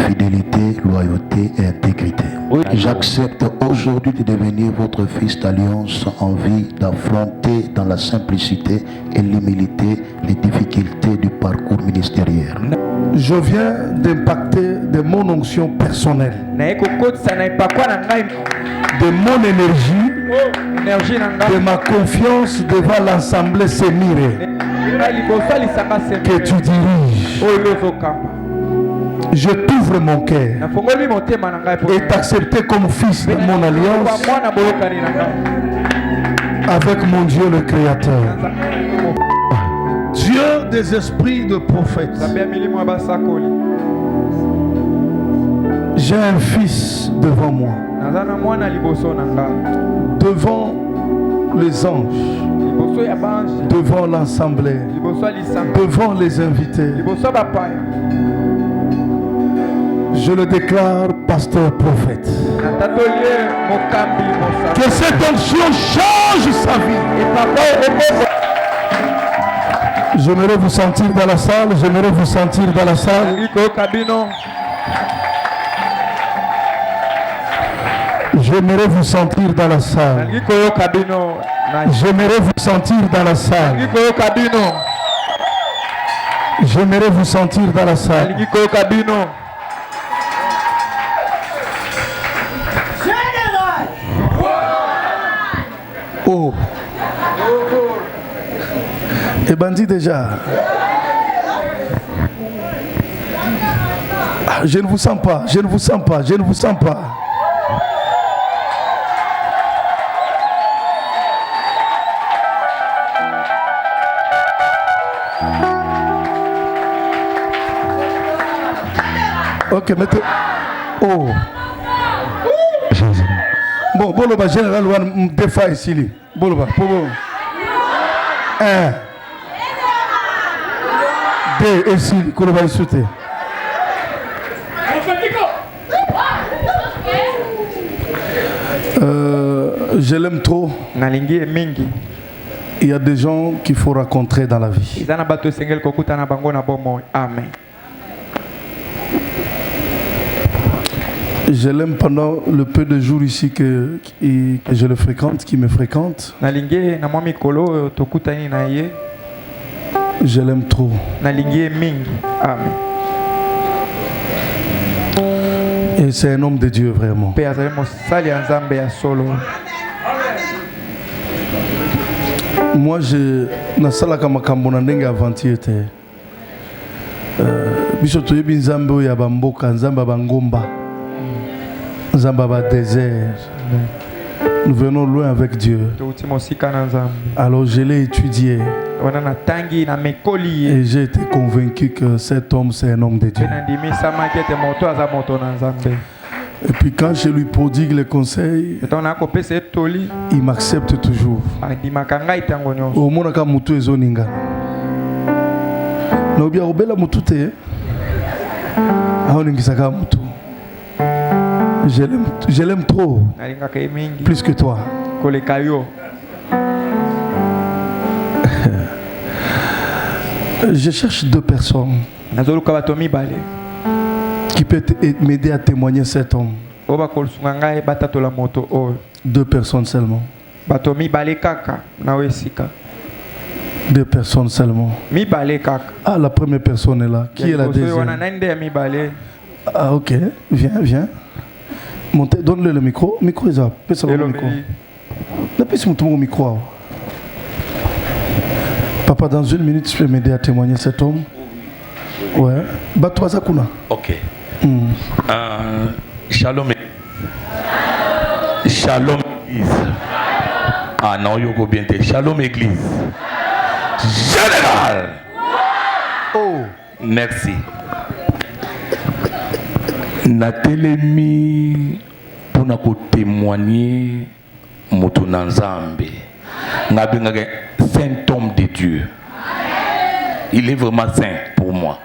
fidélité, loyauté et intégrité. Oui. J'accepte aujourd'hui de devenir votre fils d'alliance en vie, d'affronter dans la simplicité et l'humilité les difficultés du parcours ministériel. Je viens d'impacter de mon onction personnelle, de mon énergie, de ma confiance devant l'Assemblée Sémiré que tu diriges. Je t'ouvre mon cœur et t'accepter comme fils de mon alliance avec mon Dieu le Créateur. Dieu des esprits de prophètes. J'ai un fils devant moi, devant les anges, devant l'assemblée, devant les invités. Je le déclare pasteur prophète. Que cette onction change sa vie. J'aimerais vous sentir dans la salle. J'aimerais vous sentir dans la salle. J'aimerais vous sentir dans la salle. J'aimerais vous sentir dans la salle. J'aimerais vous sentir dans la salle. Oh. Et bandit déjà. Je ne vous sens pas, je ne vous sens pas, je ne vous sens pas. Ok, mettez. Oh. Bon, Boloba, général, on défait ici. Boloba, Bobo. 1. 2, ici, Koloba, sauter. Je l'aime trop. Il y a des gens qu'il faut rencontrer dans la vie. Amen. Je l'aime pendant le peu de jours ici que je le fréquente, qui me fréquente. Je l'aime trop. Amen. Et c'est un homme de Dieu vraiment. Moi, je nasalaka makambo na ndenge aventure te. Biso toyebi nzambe oyo ya bamboka, nzambe bangomba. Nzambe ba désert. Nous venons loin avec Dieu. Alors je l'ai étudié. Et j'ai été convaincu que cet homme c'est un homme de Dieu. Et puis quand je lui prodigue les conseils, il m'accepte toujours. Au monde ka mutu ezoninga. Na obia obela mutu te. Aoningisaka mutu. Je l'aime trop. Plus que toi. Je cherche 2 personnes qui peuvent m'aider à témoigner cet homme. 2 personnes seulement. 2 personnes seulement. Ah, la première personne est là. Qui est la deuxième? Ah, ok. Viens. Montez, donne-le le micro. Micro, ils ont. Le micro. Le micro. Papa, dans 1 minute, tu peux m'aider à témoigner cet homme? Ouais. Bato Azakuna. Ok. Shalom. Shalom Église. Ah non, Yoko bien. Shalom Église. Général. Oh. Merci. Natelemi pour témoigner moto nanzambe. Ngabengake saint homme de Dieu. Il est vraiment saint pour moi.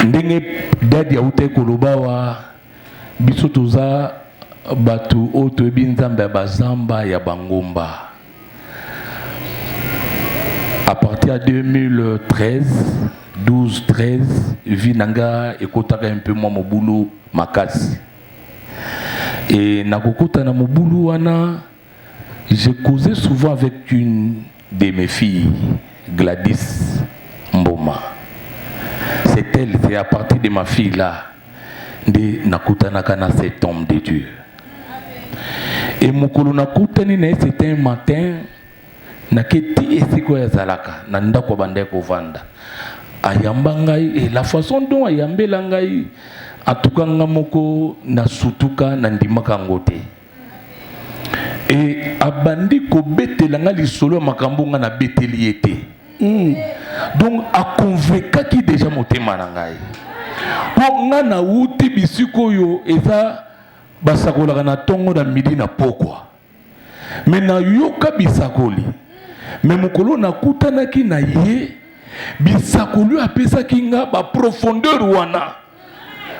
Ndenge dadi ya ute kolobawa biso toza batu oto ebinzamba ya bazamba ya bangomba. À partir de 2013, 12, 13, Vinanga et Kotaka un peu moins mon boulot, ma casse. Et Nakokota na mon boulot, j'ai causé souvent avec une de mes filles, Gladys Mboma. C'est elle, c'est à partir de ma fille là, de Nakota Nakana, cet homme de Dieu. Et mon colonakutani, c'était un matin, naketi esiko ya zalaka, nanda kwa bande ko vanda. Ayamba ngai, et la façon dont ayambela ngai, atuka ngamoko na sutuka na ndimaka ngote. Et abandi ko betela nga lisolo makambo nga na beteli ete. Donc a convaincu qui déjà motema na ngai. Po nga na uti bisiko yo eza basakola na tongo na midi na pokwa. Mais na yoka bisakoli. Mais mokolo na kutanaki na ye bisakoli apesa kinga ba profondeur wana.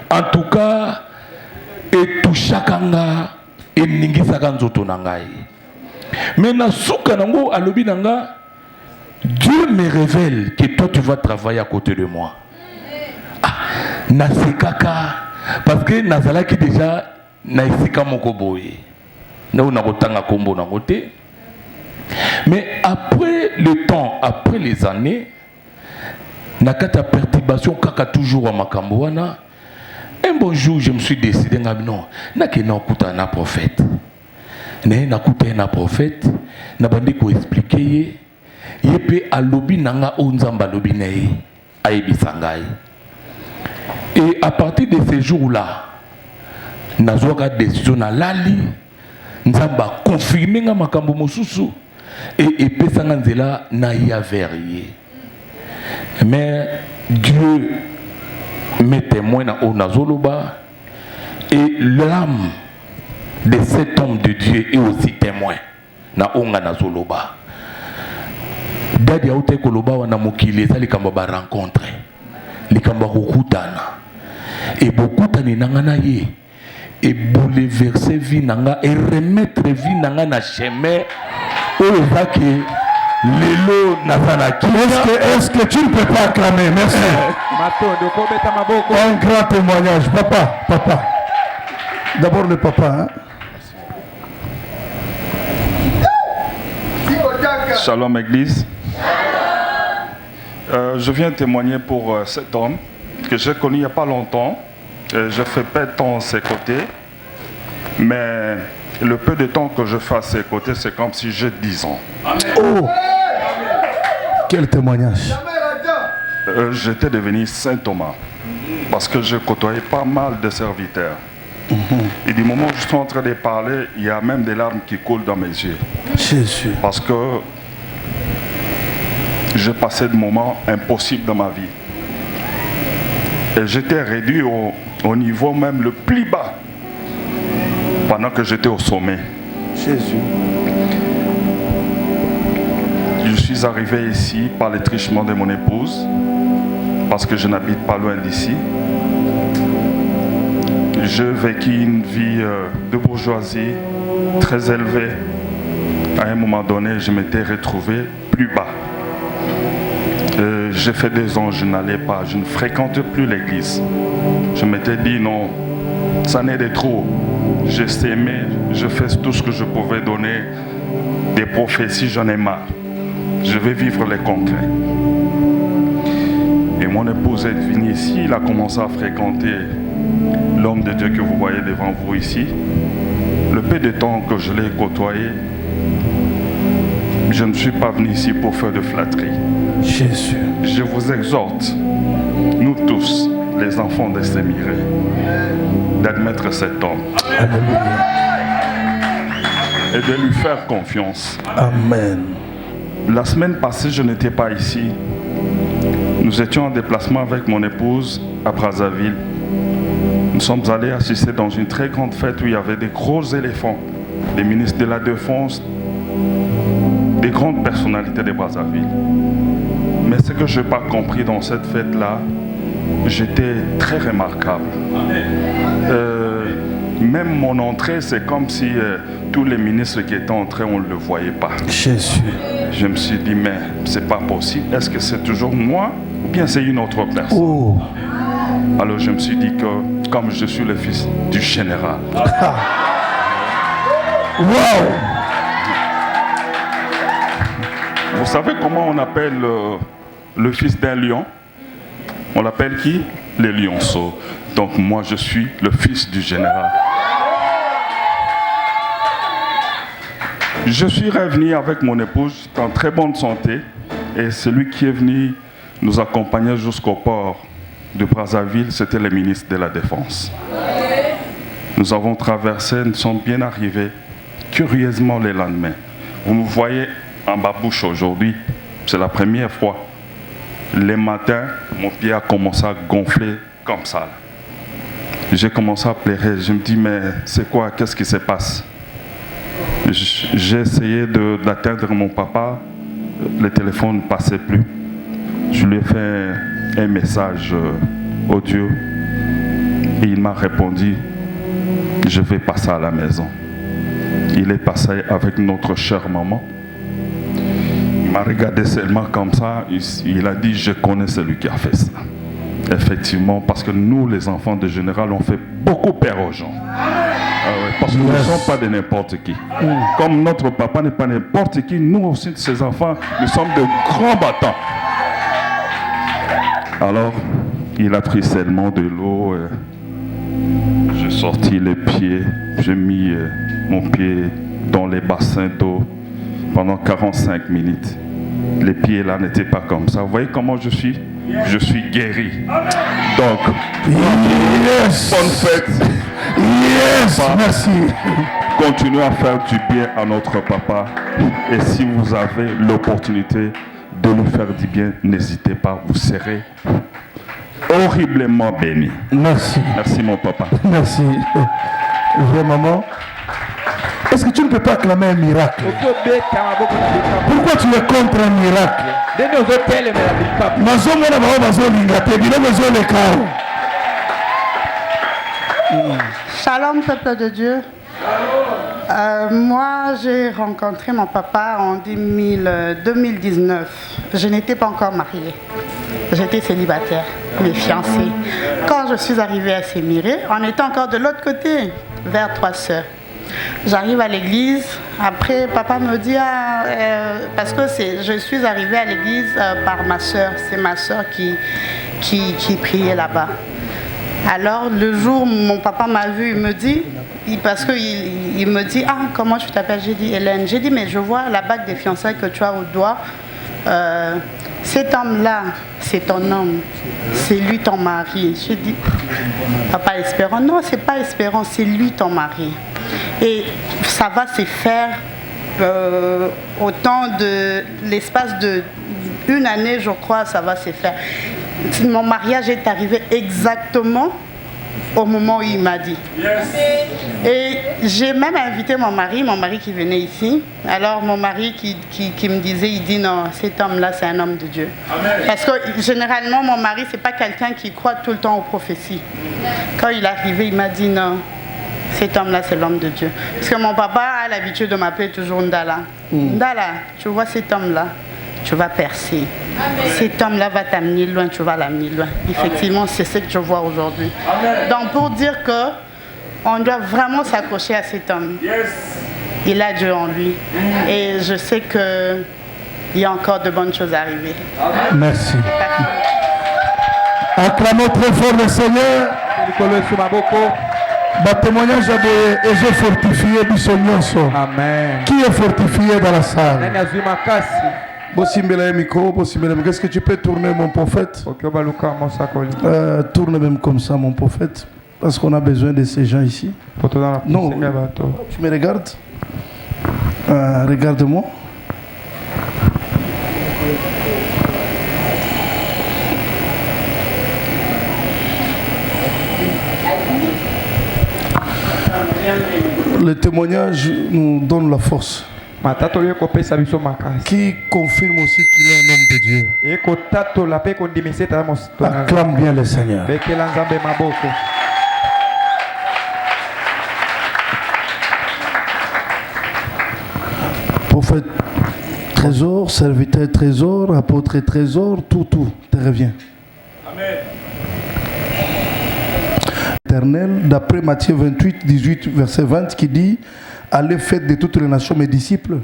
En tout cas et touchakanga et ningisaka nzoto na ngai. Mais na suka nango alobi nanga Dieu me révèle que toi tu vas travailler à côté de moi. Ah, nasekaka parce que nazalaki déjà na isika moko boye. Na kotanga kombo na côté. Mais après le temps, après les années, nakata perturbation kaka toujours à makambo wana. Un bon jour, je me suis décidé non, nakena okuta na prophète. Na kuta na prophète, na bandi ko expliquer yepe alobi nanga onzamba lobi nei aibisangai. Et à partir de ces jours-là, nazwaka décision na lali nzamba confirmer nga makambo mosusu et pesanga nzela na ya verrier. Mais Dieu mes témoins na onazoloba et l'âme de cet homme de Dieu est aussi témoin na onga nazoloba. Dadi aute koloba wana mokili eza likambo ba rencontre likambo kokutana et bokutani nanga na ye et bouleverser vie nanga et remettre vie nanga na chemin oyo ezaki lelo nazalaki. Est-ce que tu ne peux pas acclamer? Merci. Un grand témoignage. Papa. D'abord le papa. Shalom Église. Je viens témoigner pour cet homme que j'ai connu il n'y a pas longtemps. Je fais peu de temps à ses côtés. Mais le peu de temps que je fais à ses côtés, c'est comme si j'ai 10 ans. Oh! Quel témoignage! J'étais devenu Saint Thomas parce que je côtoyais pas mal de serviteurs. Et du moment où je suis en train de parler, il y a même des larmes qui coulent dans mes yeux. Jésus. Parce que j'ai passé des moments impossibles dans ma vie. Et j'étais réduit au niveau même le plus bas pendant que j'étais au sommet. Jésus. Je suis arrivé ici par le trichement de mon épouse, parce que je n'habite pas loin d'ici. J'ai vécu une vie de bourgeoisie très élevée. À un moment donné, je m'étais retrouvé plus bas. J'ai fait 2 ans, je n'allais pas, je ne fréquentais plus l'église. Je m'étais dit non, ça n'est de trop. J'ai aimé, je fais tout ce que je pouvais donner, des prophéties, j'en ai marre. Je vais vivre les concrets. Et mon épouse est venue ici, il a commencé à fréquenter l'homme de Dieu que vous voyez devant vous ici. Le peu de temps que je l'ai côtoyé, je ne suis pas venu ici pour faire de flatterie. Jésus. Je vous exhorte, nous tous, les enfants de Sémiré, d'admettre cet homme. Alléluia. Et de lui faire confiance. Amen. La semaine passée, je n'étais pas ici. Nous étions en déplacement avec mon épouse à Brazzaville. Nous sommes allés assister dans une très grande fête où il y avait des gros éléphants, des ministres de la Défense, des grandes personnalités de Brazzaville. Mais ce que je n'ai pas compris dans cette fête-là, j'étais très remarquable. Même mon entrée, c'est comme si tous les ministres qui étaient entrés, on ne le voyait pas. Jésus. Je me suis dit, mais c'est pas possible. Est-ce que c'est toujours moi ou bien c'est une autre personne. Oh. Alors je me suis dit que comme je suis le fils du général. Wow. Vous savez comment on appelle le fils d'un lion? On l'appelle qui? Les lionceaux. Donc moi je suis le fils du général. Je suis revenu avec mon épouse en très bonne santé et celui qui est venu nous accompagner jusqu'au port de Brazzaville, c'était le ministre de la Défense. Nous avons traversé, nous sommes bien arrivés, curieusement le lendemain. Vous me voyez en babouche aujourd'hui, c'est la première fois. Les matins, mon pied a commencé à gonfler comme ça. J'ai commencé à pleurer, je me dis mais c'est quoi, qu'est-ce qui se passe? J'ai essayé d'atteindre mon papa, le téléphone ne passait plus. Je lui ai fait un message audio et il m'a répondu, je vais passer à la maison. Il est passé avec notre chère maman. Il m'a regardé seulement comme ça, il a dit, je connais celui qui a fait ça. Effectivement, parce que nous, les enfants de général, on fait beaucoup peur aux gens. Parce que nous ne sommes pas de n'importe qui. Comme notre papa n'est pas n'importe qui, nous aussi, ses enfants, nous sommes de grands battants. Alors, il a pris seulement de l'eau. J'ai sorti les pieds, j'ai mis mon pied dans les bassins d'eau pendant 45 minutes. Les pieds là n'étaient pas comme ça. Vous voyez comment je suis? Je suis guéri. Donc, yes. Bonne fête. Yes, Papa, merci. Continuez à faire du bien à notre papa. Et si vous avez l'opportunité de lui faire du bien, n'hésitez pas, vous serez horriblement béni. Merci. Merci mon papa. Merci. Vraiment. Est-ce que tu ne peux pas clamer un miracle? Pourquoi tu es contre un miracle? Shalom peuple de Dieu. Moi j'ai rencontré mon papa en 2019. Je n'étais pas encore mariée. J'étais célibataire, mais fiancée. Quand je suis arrivée à Sémiré, on était encore de l'autre côté, vers Trois Sœurs. J'arrive à l'église, après papa me dit, parce que je suis arrivée à l'église par ma soeur, c'est ma soeur qui priait là-bas. Alors le jour où mon papa m'a vu, il me dit, parce qu'il me dit, comment tu t'appelles? J'ai dit Hélène. J'ai dit, mais je vois la bague des fiançailles que tu as au doigt. Cet homme-là, c'est ton homme, c'est lui ton mari. J'ai dit, papa Espérant, non, c'est pas Espérant, c'est lui ton mari. Et ça va se faire autant de l'espace d'une année, je crois, ça va se faire. Mon mariage est arrivé exactement au moment où il m'a dit. Yes. Et j'ai même invité mon mari qui venait ici. Alors mon mari qui me disait, il dit non, cet homme-là c'est un homme de Dieu. Amen. Parce que généralement mon mari c'est pas quelqu'un qui croit tout le temps aux prophéties. Quand il est arrivé, il m'a dit non, cet homme-là c'est l'homme de Dieu. Parce que mon papa a l'habitude de m'appeler toujours Ndala. Ndala, tu vois cet homme-là, tu vas percer. Amen. Cet homme-là va t'amener loin, tu vas l'amener loin. Effectivement, c'est ce que je vois aujourd'hui. Donc pour dire que on doit vraiment s'accrocher à cet homme. Yes. Il a Dieu en lui. Et je sais qu'il y a encore de bonnes choses à arriver. Amen. Merci. Acclamons très fort le Seigneur. Ma témoignage et j'ai fortifié Bissonyoso. Amen. Qui est fortifié dans la salle? Est-ce que tu peux tourner mon prophète? Tourne même comme ça mon prophète. Parce qu'on a besoin de ces gens ici. Non, tu me regardes? Regarde-moi. Le témoignage nous donne la force. Qui confirme aussi qu'il est un homme de Dieu. Acclame bien le Seigneur. Prophète, Trésor, serviteur trésor, apôtre trésor, tout te revient. Amen. Éternel, d'après Matthieu 28, 18, verset 20, qui dit « Allez, faites de toutes les nations mes disciples ».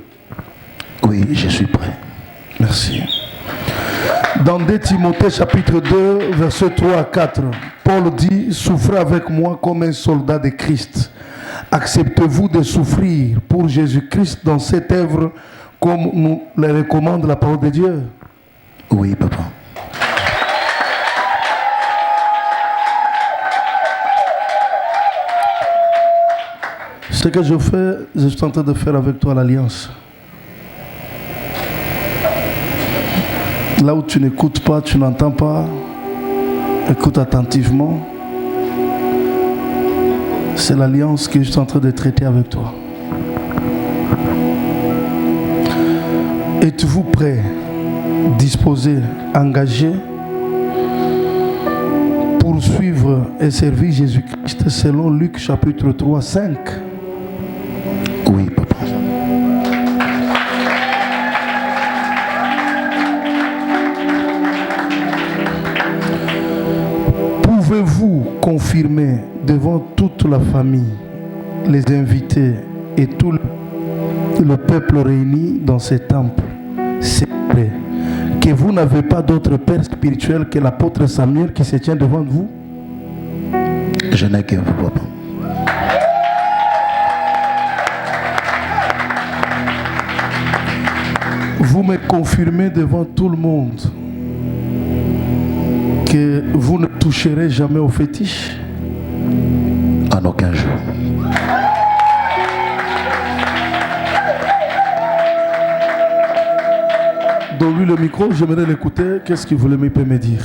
Oui, je suis prêt. Merci. Dans 2 Timothée chapitre 2, verset 3 à 4, Paul dit « Souffrez avec moi comme un soldat de Christ. Acceptez-vous de souffrir pour Jésus-Christ dans cette œuvre comme nous le recommande la parole de Dieu ?» Oui, papa. Ce que je fais, je suis en train de faire avec toi l'alliance. Là où tu n'écoutes pas, tu n'entends pas, écoute attentivement. C'est l'alliance que je suis en train de traiter avec toi. Êtes-vous prêt, disposé, engagé pour suivre et servir Jésus-Christ selon Luc chapitre 3, 5? Oui, papa. Pouvez-vous confirmer devant toute la famille, les invités et tout le peuple réuni dans ce temple sacré que vous n'avez pas d'autre père spirituel que l'apôtre Samuel qui se tient devant vous? Je n'ai que vous, papa. Vous me confirmez devant tout le monde que vous ne toucherez jamais au fétiche? En aucun jour. Donne-lui le micro, j'aimerais l'écouter. Qu'est-ce qu'il voulait me dire?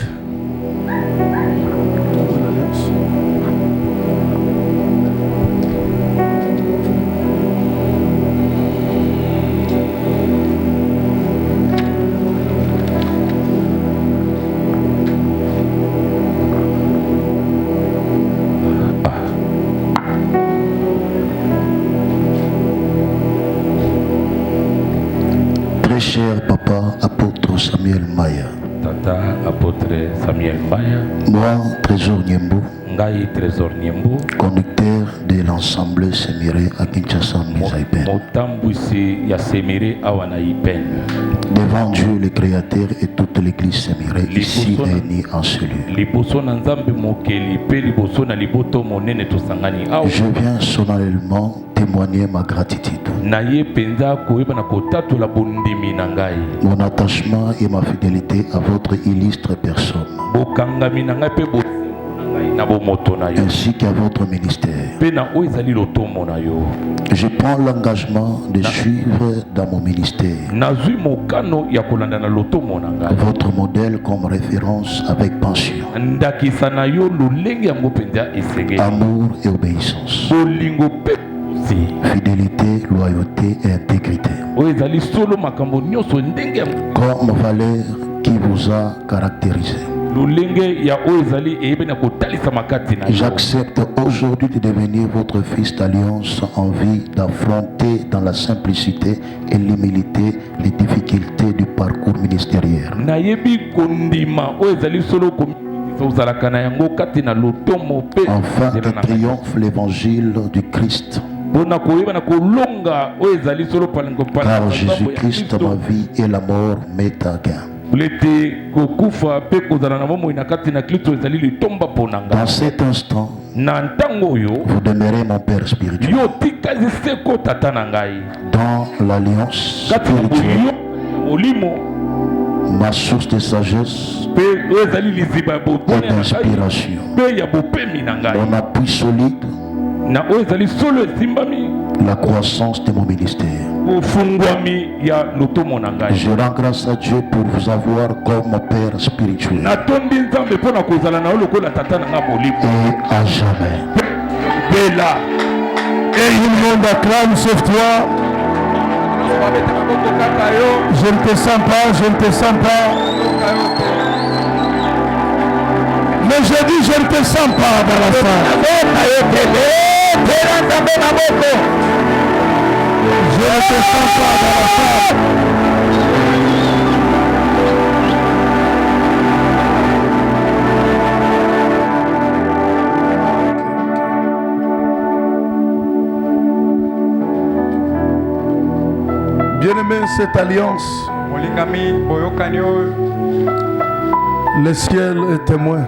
Cher papa, apôtre Samuel Maya. Tata, apôtre Samuel Maya. Moi, Trésor Niembo. Ngai Trésor Niembo. Conducteur de l'ensemble Sémiré à Kinshasa, Misaipen. Motambwisi ya Sémiré awana Ipen. Devant Dieu le Créateur et toute l'église Sémiré, ici réunie en celui. Je viens solennellement témoigner ma gratitude. Mon attachement et ma fidélité à votre illustre personne, ainsi qu'à votre ministère. Je prends l'engagement de suivre dans mon ministère votre modèle comme référence avec passion, amour et obéissance, fidélité, loyauté et intégrité comme valeur qui vous a caractérisé. J'accepte aujourd'hui de devenir votre fils d'alliance en vie, d'affronter dans la simplicité et l'humilité les difficultés du parcours ministériel. Enfin, que triomphe l'évangile du Christ. Car Jésus-Christ, ma vie et la mort m'est à gain. Dans cet instant, vous demeurez mon Père spirituel. Dans l'alliance spirituelle, ma source de sagesse et d'inspiration, mon appui solide, la croissance de mon ministère. Je rends grâce à Dieu pour vous avoir comme mon Père spirituel. Et à jamais. Et le monde acclame sauf toi. Je ne te sens pas, je ne te sens pas. Mais je dis je ne te sens pas dans la salle. Je ne te sens pas dans la salle. Bien-aimé, cette alliance, le ciel est témoin.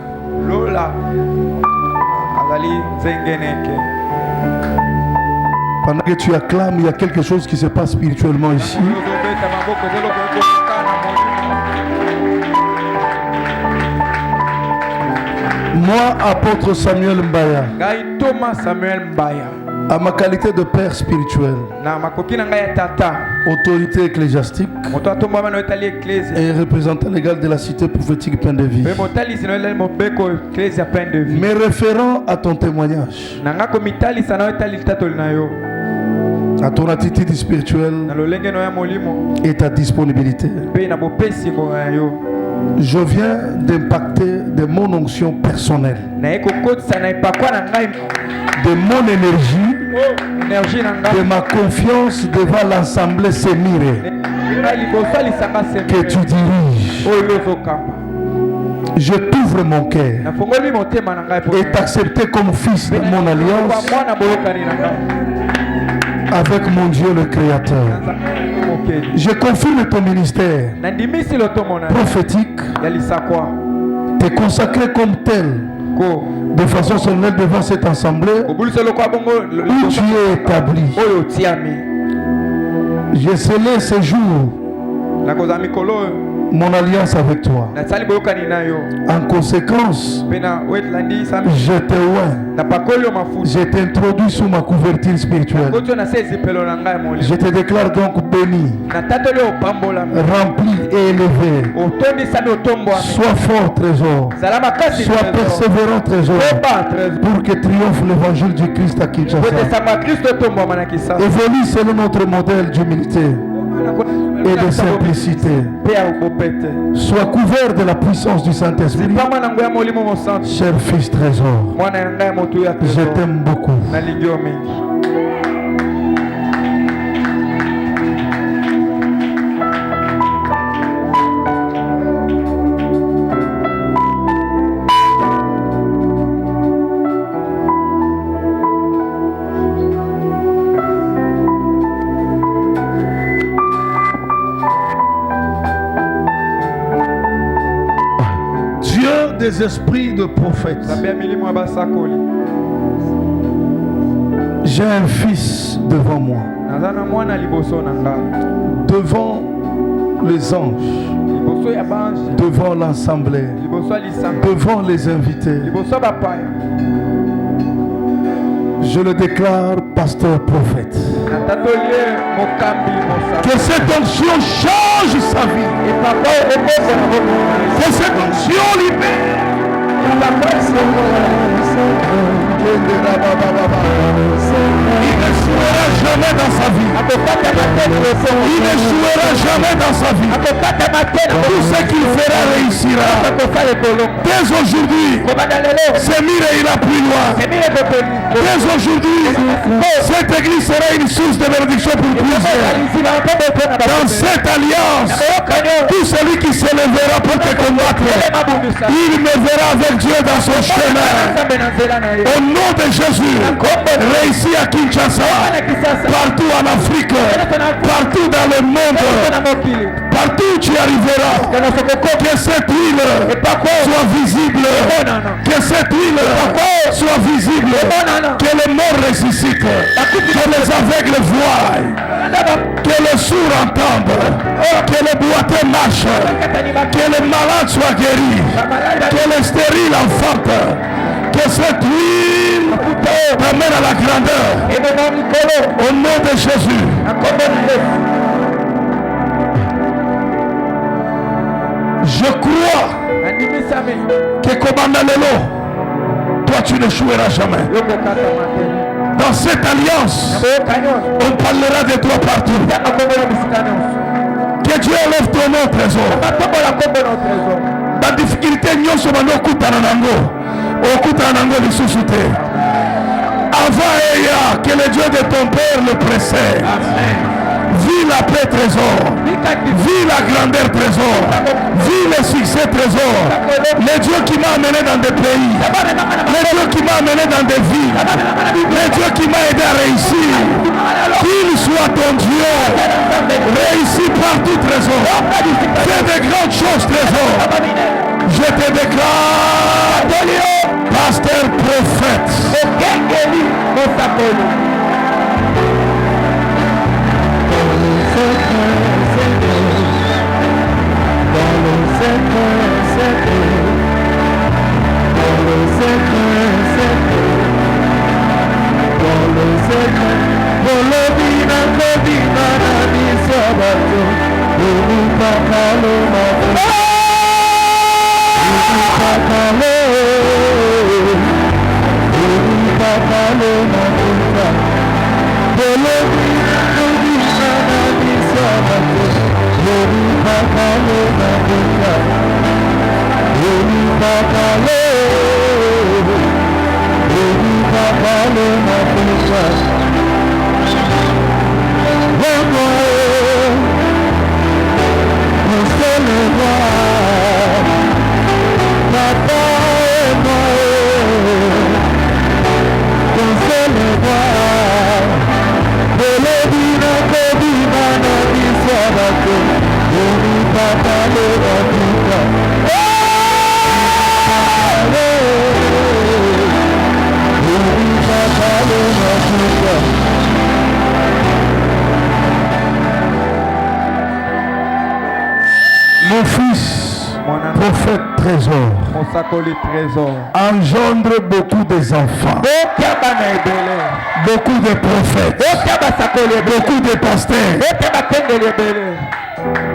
Pendant que tu acclames, il y a quelque chose qui se passe spirituellement ici. Moi, apôtre Samuel Mbaya, à ma qualité de père spirituel, autorité ecclésiastique et représentant légal de la cité prophétique Pain de Vie, me référant à ton témoignage, à ton attitude spirituelle et ta disponibilité, je viens d'impacter de mon onction personnelle, de mon énergie, de ma confiance devant l'assemblée Sémiré que tu diriges. Je t'ouvre mon cœur et t'accepter comme fils de mon alliance avec mon Dieu le Créateur. Je confirme ton ministère prophétique, t'es consacré comme tel de façon solennelle devant cette assemblée où tu es établi. J'ai scellé ce jour mon alliance avec toi. En conséquence, je te oins. Je t'introduis sous ma couverture spirituelle. Je te déclare donc béni, rempli et élevé. Sois fort trésor, sois persévérant trésor, pour que triomphe l'évangile du Christ à Kinshasa. Évolue selon notre modèle d'humilité et de simplicité. Sois couvert de la puissance du Saint-Esprit. Cher fils trésor, je t'aime beaucoup. Des esprits de prophètes. J'ai un fils devant moi, devant les anges, devant l'assemblée, devant les invités. Je le déclare pasteur prophète. Que cette onction change sa vie. Que cette onction libère. Il ne jouera jamais dans sa vie. Il ne jouera jamais dans sa vie. Tout ce qu'il fera réussira. Dès aujourd'hui, Sémiré ira plus loin. Dès aujourd'hui, cette église sera une source de bénédiction pour plusieurs. Dans cette alliance, tout celui qui se lèvera pour te combattre, il me verra avec Dieu dans son chemin. Au nom de Jésus, réussis à Kinshasa, partout en Afrique, partout dans le monde, partout où tu arriveras, que cette huile soit visible, que cette huile soit visible, que les morts ressuscitent, que les aveugles voient, que les sourds entendent, que les boiteux marchent, que les malades soient guéris, que les stériles enfantent, que cette huile t'amène à la grandeur. Au nom de Jésus. Je crois que comme Lelo, toi tu n'échoueras jamais. Dans cette alliance, on parlera de toi partout. Que Dieu élève ton nom, trésor. La difficulté, nous sommes au Kutanango. Au Kutanango, les sous-soutés. Avant Eya, que le Dieu de ton père le précède. Vis la paix trésor. Vis la grandeur trésor. Vis le succès trésor. Le Dieu qui m'a amené dans des pays. Le Dieu qui m'a amené dans des villes. Le Dieu qui m'a aidé à réussir. Qu'il soit ton Dieu. Réussis partout trésor. Fais de grandes choses trésor. Je te déclare pasteur prophète. Mon fils, prophète trésor, engendre beaucoup des enfants, beaucoup de prophètes, beaucoup de pasteurs.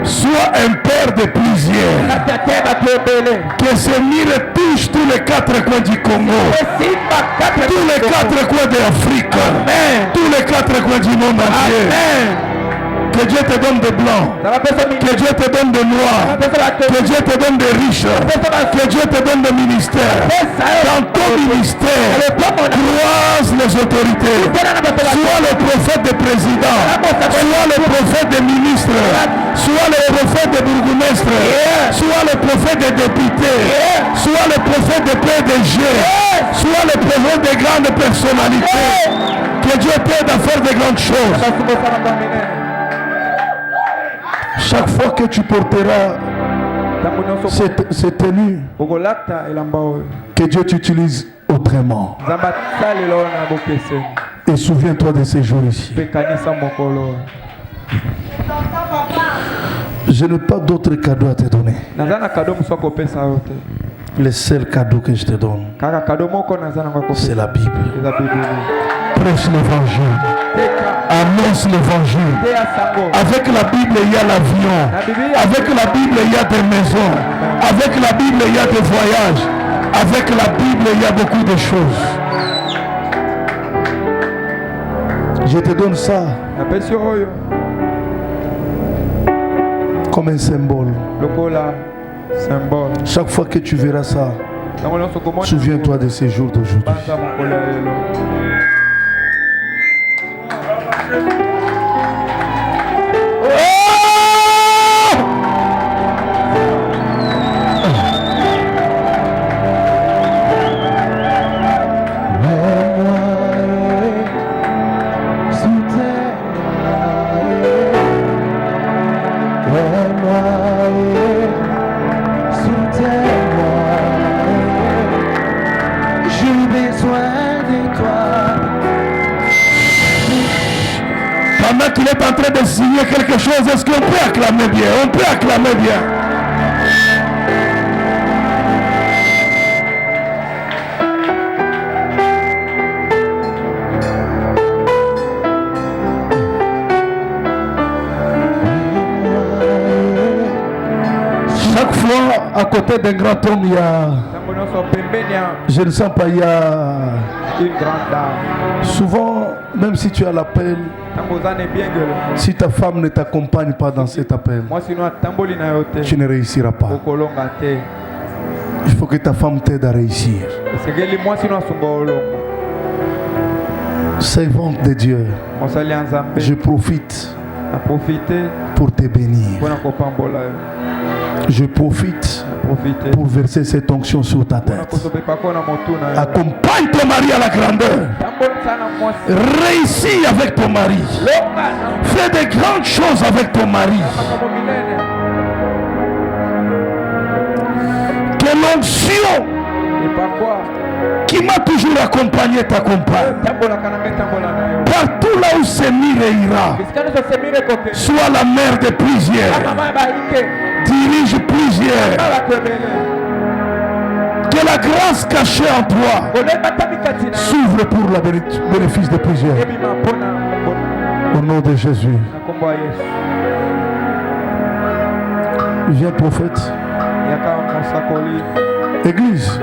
Sois un père de plusieurs. Que ce mire touche tous les quatre coins du Congo, tous les quatre coins de l'Afrique, tous les quatre coins du monde entier. Que Dieu te donne des blancs, que Dieu te donne des noirs, que Dieu te donne des riches, que Dieu te donne des ministères. Dans ton ministère, croise les autorités. Sois le prophète des présidents, sois le prophète des ministres, sois le prophète des bourgmestres, sois le prophète des députés, sois le prophète des PDG, sois le prophète des grandes personnalités. Que Dieu t'aide à faire de grandes choses. Chaque fois que tu porteras cette tenue, que Dieu t'utilise autrement. Et souviens-toi de ces jours ici. Je n'ai pas d'autres cadeaux à te donner. Le seul cadeau que je te donne, c'est la Bible. Prêche l'évangile. Annonce l'évangile. Avec la Bible, il y a l'avion. Avec la Bible, il y a des maisons. Avec la Bible, il y a des voyages. Avec la Bible, il y a beaucoup de choses. Je te donne ça comme un symbole. Chaque fois que tu verras ça, souviens-toi de ces jours d'aujourd'hui. Pendant qu'il est en train de signer quelque chose, est-ce qu'on peut acclamer bien? On peut acclamer bien. Chaque fois, à côté d'un grand homme, il y a... Je ne sens pas, il y a... une grande dame. Souvent, même si tu as l'appel, si ta femme ne t'accompagne pas dans cet appel, tu ne réussiras pas. Il faut que ta femme t'aide à réussir. Servante de Dieu, je profite pour te bénir. Je profite pour verser cette onction sur ta tête. Accompagne ton mari à la grandeur. Réussis avec ton mari. Fais de grandes choses avec ton mari. Que l'onction qui m'a toujours accompagné t'accompagne. Partout là où Sémir ira, sois la mère de plusieurs, dirige plusieurs. Que la grâce cachée en toi s'ouvre pour le bénéfice de plusieurs. Au nom de Jésus. Viens prophète. Église.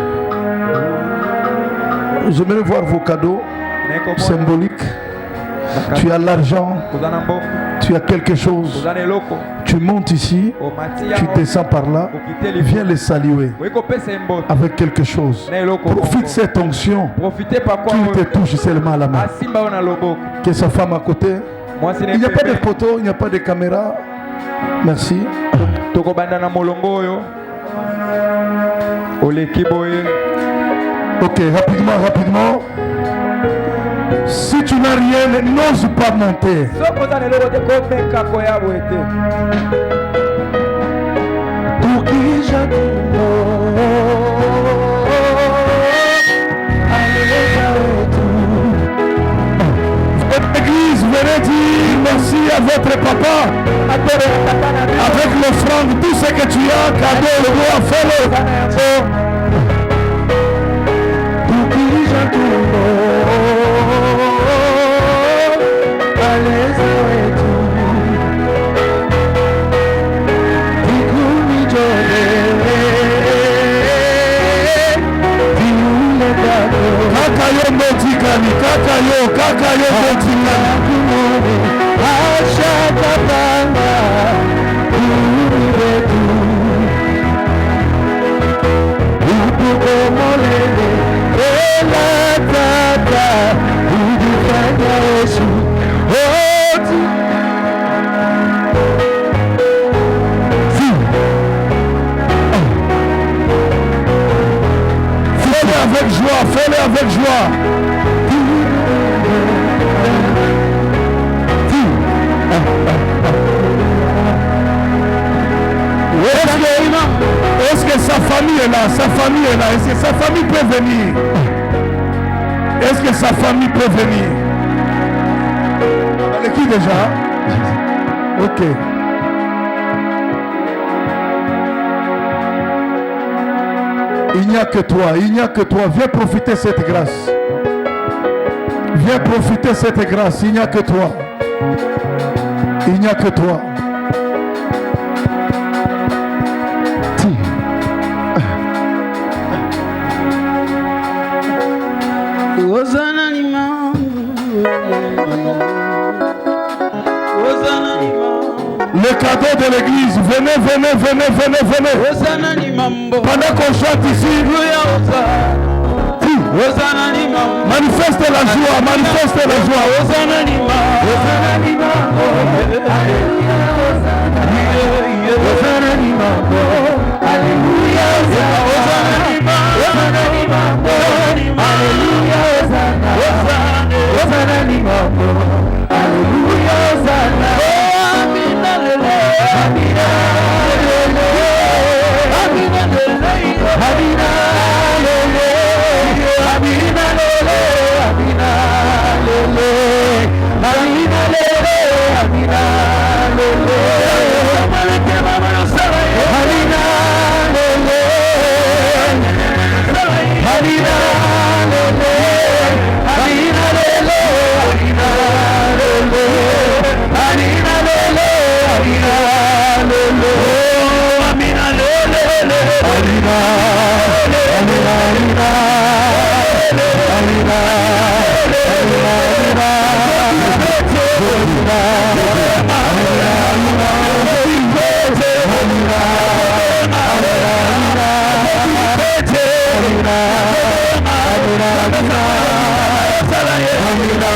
J'aimerais voir vos cadeaux symboliques. Tu as l'argent, tu as quelque chose. Tu montes ici, tu descends par là, viens les saluer avec quelque chose. Profite de cette onction qu'il te touche seulement à la main. Que sa femme à côté. Il n'y a pas de photo, il n'y a pas de caméra. Merci. Ok, rapidement. Si tu n'as rien, n'ose pas monter. Église, venez dire merci à votre papa. Avec l'offrande, tout ce que tu as, cadeau, le roi, fais-le. Kakayo motikani, kakayo motikani. Ashakapanga, ubetu. Ubukomolele, ela tata, ubufanya Yesu. Oti. Fais-le avec joie, fais-le avec joie. Est-ce que sa famille est là? Sa famille est là. Est-ce que sa famille peut venir? Est-ce que sa famille peut venir? Elle est qui déjà? Ok. Il n'y a que toi, il n'y a que toi. Viens profiter de cette grâce. Viens profiter de cette grâce. Il n'y a que toi. Il n'y a que toi. Le cadeau de l'église, venez. Pendant qu'on chante ici, manifeste la joie, Amina, Amina.